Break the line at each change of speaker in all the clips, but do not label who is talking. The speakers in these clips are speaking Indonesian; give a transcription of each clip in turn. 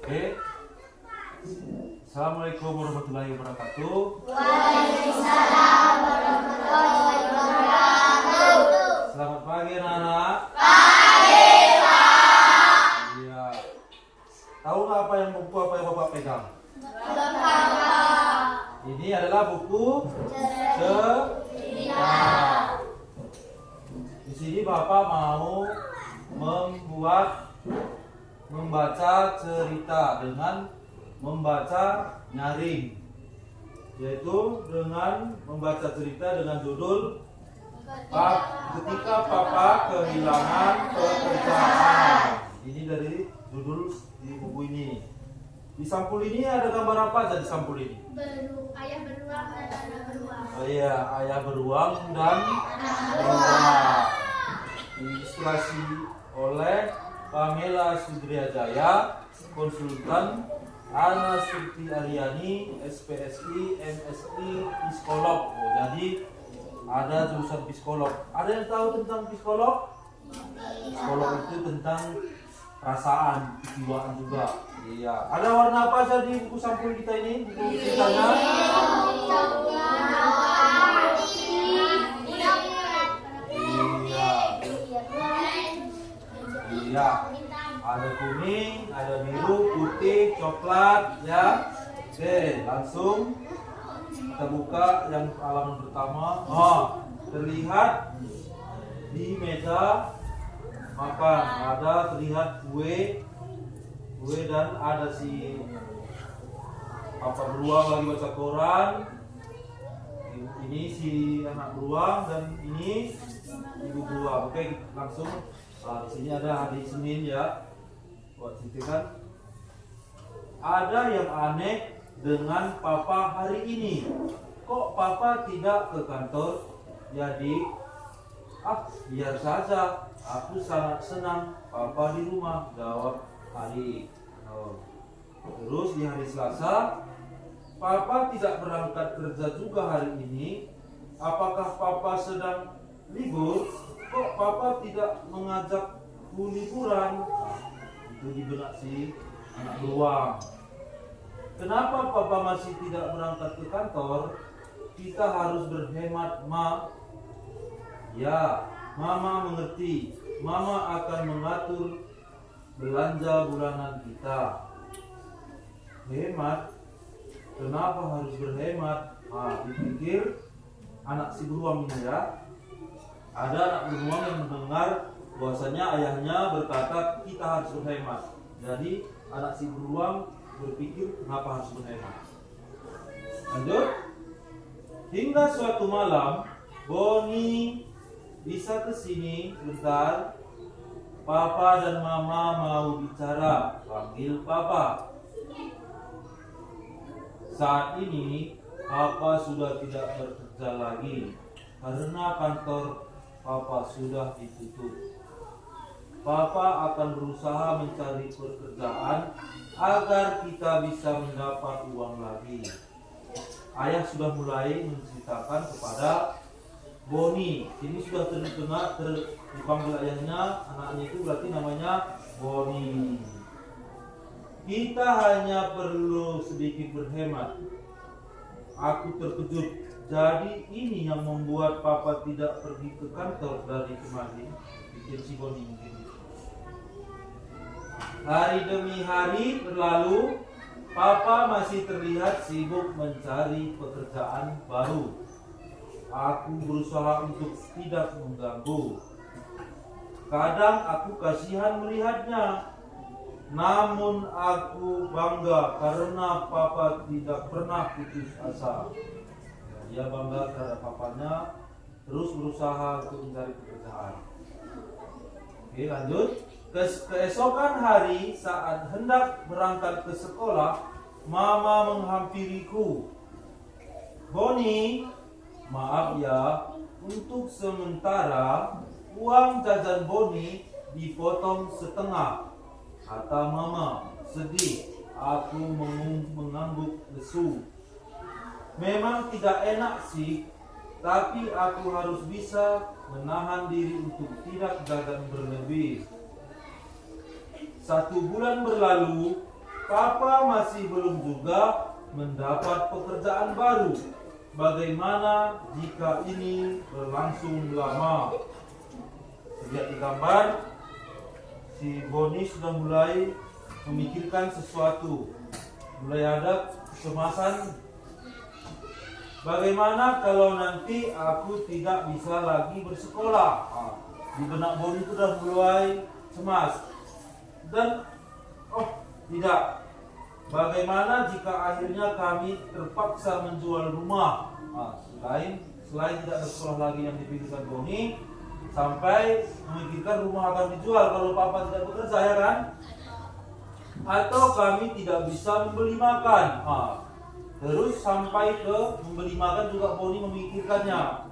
Oke. Assalamualaikum warahmatullahi wabarakatuh.
Waalaikumsalam warahmatullahi wabarakatuh.
Selamat pagi anak-anak.
Pagi, Pak.
Iya. Tahu nggak apa yang Bapak pegang?
Bapak.
Ini adalah buku cerita. Di sini Bapak mau membaca cerita dengan membaca nyaring, yaitu dengan membaca cerita dengan judul Ketika Papa Kehilangan Pekerjaan. Ini dari judul di buku ini. Di sampul ini ada gambar apa aja di sampul ini?
Ayah beruang dan anak beruang.
Oh iya, ayah beruang dan beruang. Ilustrasi oleh Pamela Sudriajaya, konsultan Ana Surti Aryani, SPSI, MSI, psikolog. Oh, jadi ada jurusan psikolog. Ada yang tahu tentang psikolog? Psikolog itu tentang perasaan, kejiwaan juga. Iya. Ada warna apa saja di buku sampul kita ini? Buku ceritanya? Iya. Ada kuning, ada biru, putih, coklat, ya. Oke, langsung kita buka yang halaman pertama. Oh, terlihat di meja makan ada terlihat kue dan ada si papa beruang lagi baca koran. Ini si anak beruang dan ini ibu beruang. Oke, langsung di sini ada hari Senin ya. Buat kan ada yang aneh dengan papa hari ini. Kok papa tidak ke kantor? Jadi biar saja. Aku sangat senang papa di rumah, jawab Ari. Terus di hari Selasa, papa tidak berangkat kerja juga hari ini. Apakah papa sedang libur? Kok papa tidak mengajakku liburan? Itu di benak si anak beruang. Kenapa papa masih tidak berangkat ke kantor? Kita harus berhemat, Ma. Ya, Mama mengerti. Mama akan mengatur belanja bulanan kita. Hemat? Kenapa harus berhemat? Dipikir anak si beruang ini ya. Ada anak beruang yang mendengar bahwasanya ayahnya berkata kita harus berhemat. Jadi anak si beruang berpikir kenapa harus berhemat. Lanjut. Hingga suatu malam Boni bisa kesini sebentar. Papa dan Mama mau bicara. Panggil Papa. Saat ini Papa sudah tidak bekerja lagi karena kantor Papa sudah ditutup. Papa akan berusaha mencari pekerjaan agar kita bisa mendapat uang lagi. Ayah sudah mulai menceritakan kepada Boni. Ini sudah dipanggil ayahnya, anaknya itu berarti namanya Boni. Kita hanya perlu sedikit berhemat. Aku terkejut. Jadi ini yang membuat papa tidak pergi ke kantor dari kemarin. Bikin si Boni mungkin gitu. Hari demi hari berlalu, papa masih terlihat sibuk mencari pekerjaan baru. Aku berusaha untuk tidak mengganggu. Kadang aku kasihan melihatnya. Namun aku bangga karena papa tidak pernah putus asa. Dia bangga terhadap papanya, terus berusaha untuk mencari pekerjaan. Oke, lanjut. Keesokan hari saat hendak berangkat ke sekolah, Mama menghampiriku. Boni, maaf ya, untuk sementara uang jajan Boni dipotong setengah. Kata Mama, sedih. Aku mengangguk lesu. Memang tidak enak sih, tapi aku harus bisa menahan diri untuk tidak dagang berlebih. 1 bulan berlalu, Papa masih belum juga mendapat pekerjaan baru. Bagaimana jika ini berlangsung lama? Lihat di gambar, si Boni sudah mulai memikirkan sesuatu, mulai ada kecemasan. Bagaimana kalau nanti aku tidak bisa lagi bersekolah? Di benak Boni itu sudah mulai cemas. Dan tidak. Bagaimana jika akhirnya kami terpaksa menjual rumah? Selain tidak ada sekolah lagi yang dipikirkan Boni, sampai memikirkan rumah akan dijual kalau papa tidak bekerja, ya kan? Atau kami tidak bisa membeli makan. Terus sampai ke membeli makan juga Boni memikirkannya.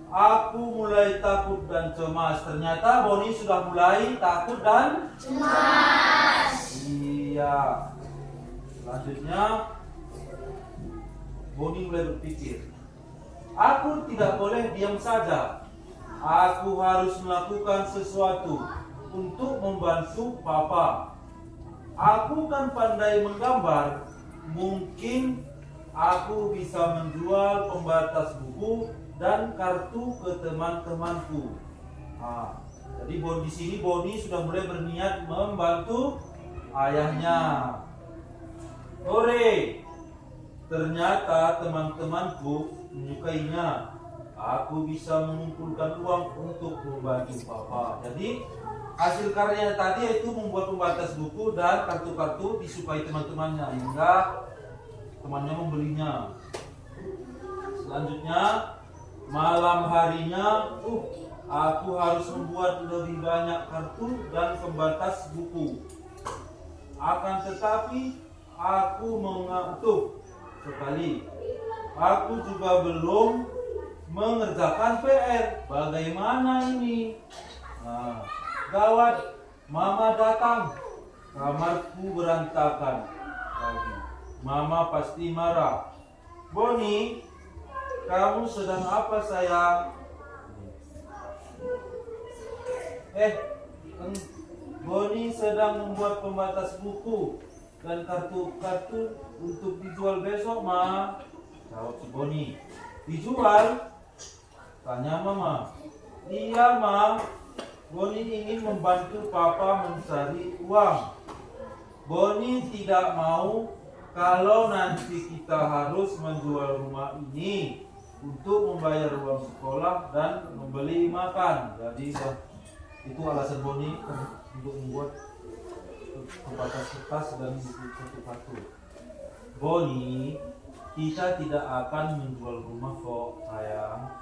Aku mulai takut dan cemas. Ternyata Boni sudah mulai takut dan cemas. Iya. Selanjutnya Boni mulai berpikir, aku tidak boleh diam saja. Aku harus melakukan sesuatu untuk membantu papa. Aku kan pandai menggambar. Mungkin aku bisa menjual pembatas buku dan kartu ke teman-temanku. Jadi di sini Boni sudah mulai berniat membantu ayahnya. Hore! Ternyata teman-temanku menyukainya. Aku bisa mengumpulkan uang untuk membantu papa. Jadi hasil karyanya tadi yaitu membuat pembatas buku dan kartu-kartu disukai teman-temannya hingga temannya membelinya. Selanjutnya malam harinya aku harus membuat lebih banyak kartu dan pembatas buku. Akan tetapi aku mengantuk sekali. Aku juga belum mengerjakan PR. Bagaimana ini? Gawat, mama datang. Kamarku berantakan lagi. Mama pasti marah. Boni, kamu sedang apa sayang? Boni sedang membuat pembatas buku dan kartu-kartu untuk dijual besok, Ma. Jawab si Boni. Dijual? Tanya Mama. Iya, Ma. Boni ingin membantu Papa mencari uang. Boni tidak mau kalau nanti kita harus menjual rumah ini untuk membayar uang sekolah dan membeli makan. Jadi itu alasan Boni untuk membuat pembatas kertas dan buku kartu-kartu. Boni, kita tidak akan menjual rumah kok, sayang.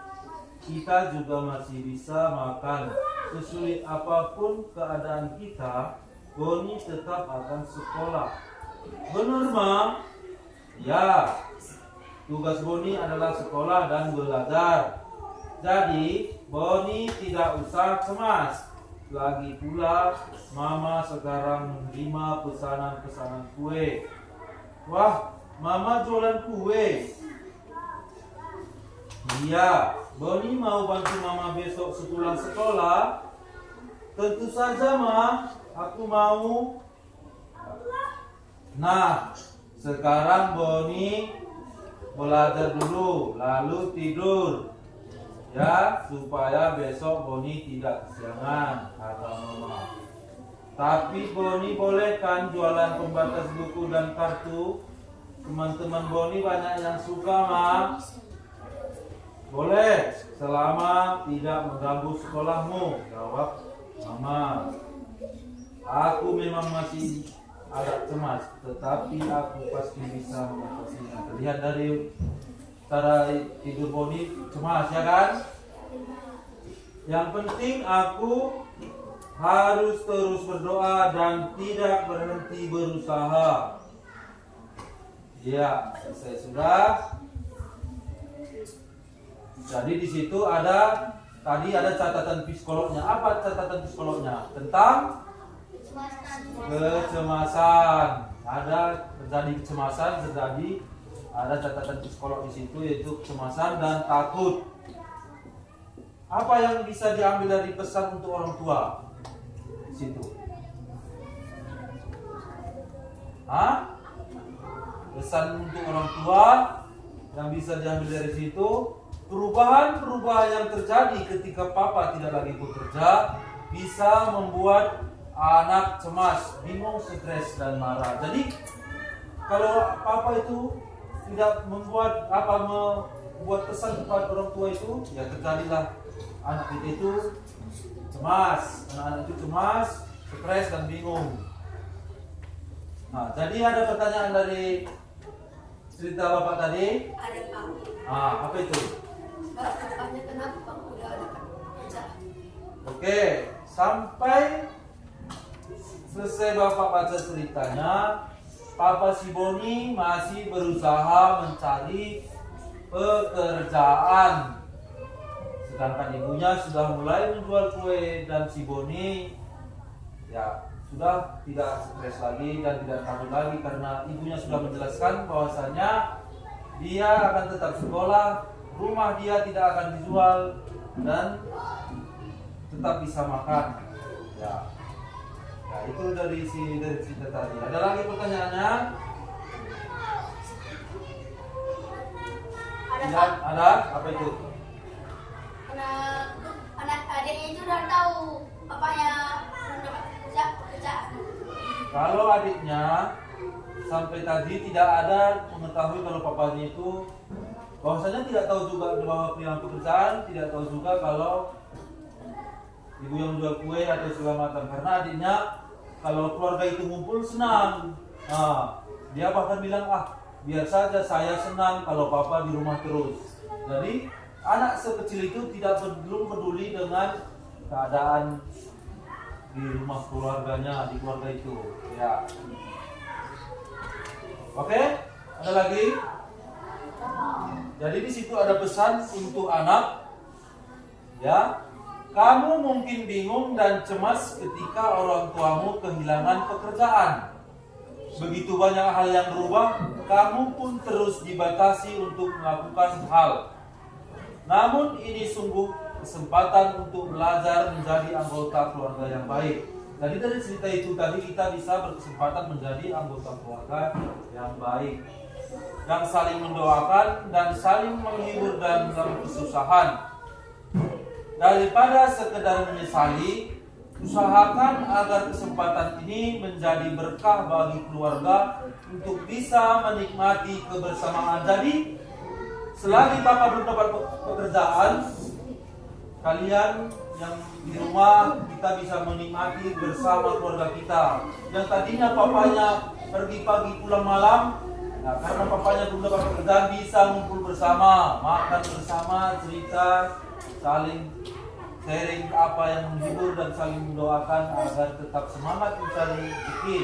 Kita juga masih bisa makan. Sesulit apapun keadaan kita, Boni tetap akan sekolah. Benar, Ma? Ya. Tugas Boni adalah sekolah dan belajar. Jadi, Boni tidak usah cemas. Lagi pula, Mama sekarang menerima pesanan-pesanan kue. Wah, Mama jualan kue. Iya, Boni mau bantu Mama besok sepulang sekolah. Tentu saja, Ma. Aku mau. Nah, sekarang Boni belajar dulu, lalu tidur. Ya, supaya besok Boni tidak kesiangan, kata Mama. Tapi Boni boleh kan jualan pembatas buku dan kartu? Teman-teman Boni banyak yang suka, Ma. Boleh, selama tidak mengganggu sekolahmu, jawab Mama. Aku memang masih agak cemas, tetapi aku pasti bisa mengatasinya. Terlihat dari cara tidur Boni cemas, ya kan? Yang penting aku harus terus berdoa dan tidak berhenti berusaha. Ya, selesai sudah. Jadi di situ tadi ada catatan psikolognya. Apa catatan psikolognya? Tentang kecemasan. Ada terjadi kecemasan, ada catatan psikolog di situ yaitu kecemasan dan takut. Apa yang bisa diambil dari pesan untuk orang tua di situ? Hah? Pesan untuk orang tua yang bisa diambil dari situ, perubahan-perubahan yang terjadi ketika papa tidak lagi bekerja bisa membuat anak cemas, bingung, stres, dan marah. Jadi kalau papa itu tidak membuat pesan kepada orang tua itu, ya terjadilah anak itu cemas, anak-anak itu cemas, stres, dan bingung. Nah, jadi ada pertanyaan dari cerita bapak tadi.
Ada Pak.
Apa itu?
Bapaknya kenapa Pak udah ada kerja?
Oke, sampai selesai bapak baca ceritanya, Papa si Boni masih berusaha mencari pekerjaan. Sedangkan ibunya sudah mulai menjual kue dan si Boni ya sudah tidak stres lagi dan tidak takut lagi karena ibunya sudah menjelaskan bahwasanya dia akan tetap sekolah, rumah dia tidak akan dijual dan tetap bisa makan. Ya, nah itu dari cerita tadi. Ada lagi pertanyaannya? Tidak ada. Apa itu?
Anak adiknya itu udah tahu bapaknya mendapat pekerjaan.
Kalau adiknya sampai tadi tidak ada mengetahui kalau papanya itu bahwasanya tidak tahu juga bahwa pilihan pekerjaan, tidak tahu juga kalau ibu yang menjual kue atau segala macam, karena adiknya kalau keluarga itu ngumpul senang. Dia bahkan bilang biar saja saya senang kalau papa di rumah terus. Jadi anak sekecil itu belum peduli dengan keadaan di rumah keluarganya, di keluarga itu. Ya. Oke, ada lagi. Jadi di situ ada pesan untuk anak. Ya, kamu mungkin bingung dan cemas ketika orang tuamu kehilangan pekerjaan. Begitu banyak hal yang berubah, kamu pun terus dibatasi untuk melakukan hal. Namun ini sungguh kesempatan untuk belajar menjadi anggota keluarga yang baik. Jadi dari cerita itu tadi kita bisa berkesempatan menjadi anggota keluarga yang baik, yang saling mendoakan dan saling menghibur dalam kesusahan. Daripada sekedar menyesali, usahakan agar kesempatan ini menjadi berkah bagi keluarga untuk bisa menikmati kebersamaan. Jadi selagi papa belum dapat pekerjaan, kalian yang di rumah kita bisa menikmati bersama keluarga kita. Yang tadinya papanya pergi pagi pulang malam, nah karena papanya belum dapat pekerjaan bisa ngumpul bersama, makan bersama, cerita, saling sharing apa yang menghibur dan saling mendoakan agar tetap semangat mencari rezeki.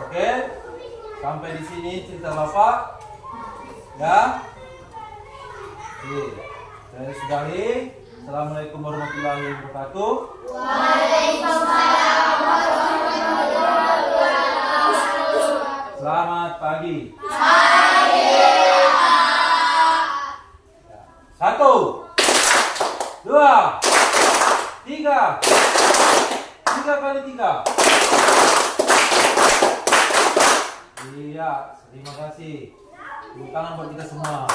Oke, sampai di sini cerita bapak. Ya. Oke. Saya sudahi. Assalamualaikum warahmatullahi wabarakatuh.
Waalaikumsalam warahmatullahi wabarakatuh.
Selamat pagi.
Pagi.
1, 2, 3. 3 kali 3. Iya, terima kasih. Tepuk tangan buat kita semua.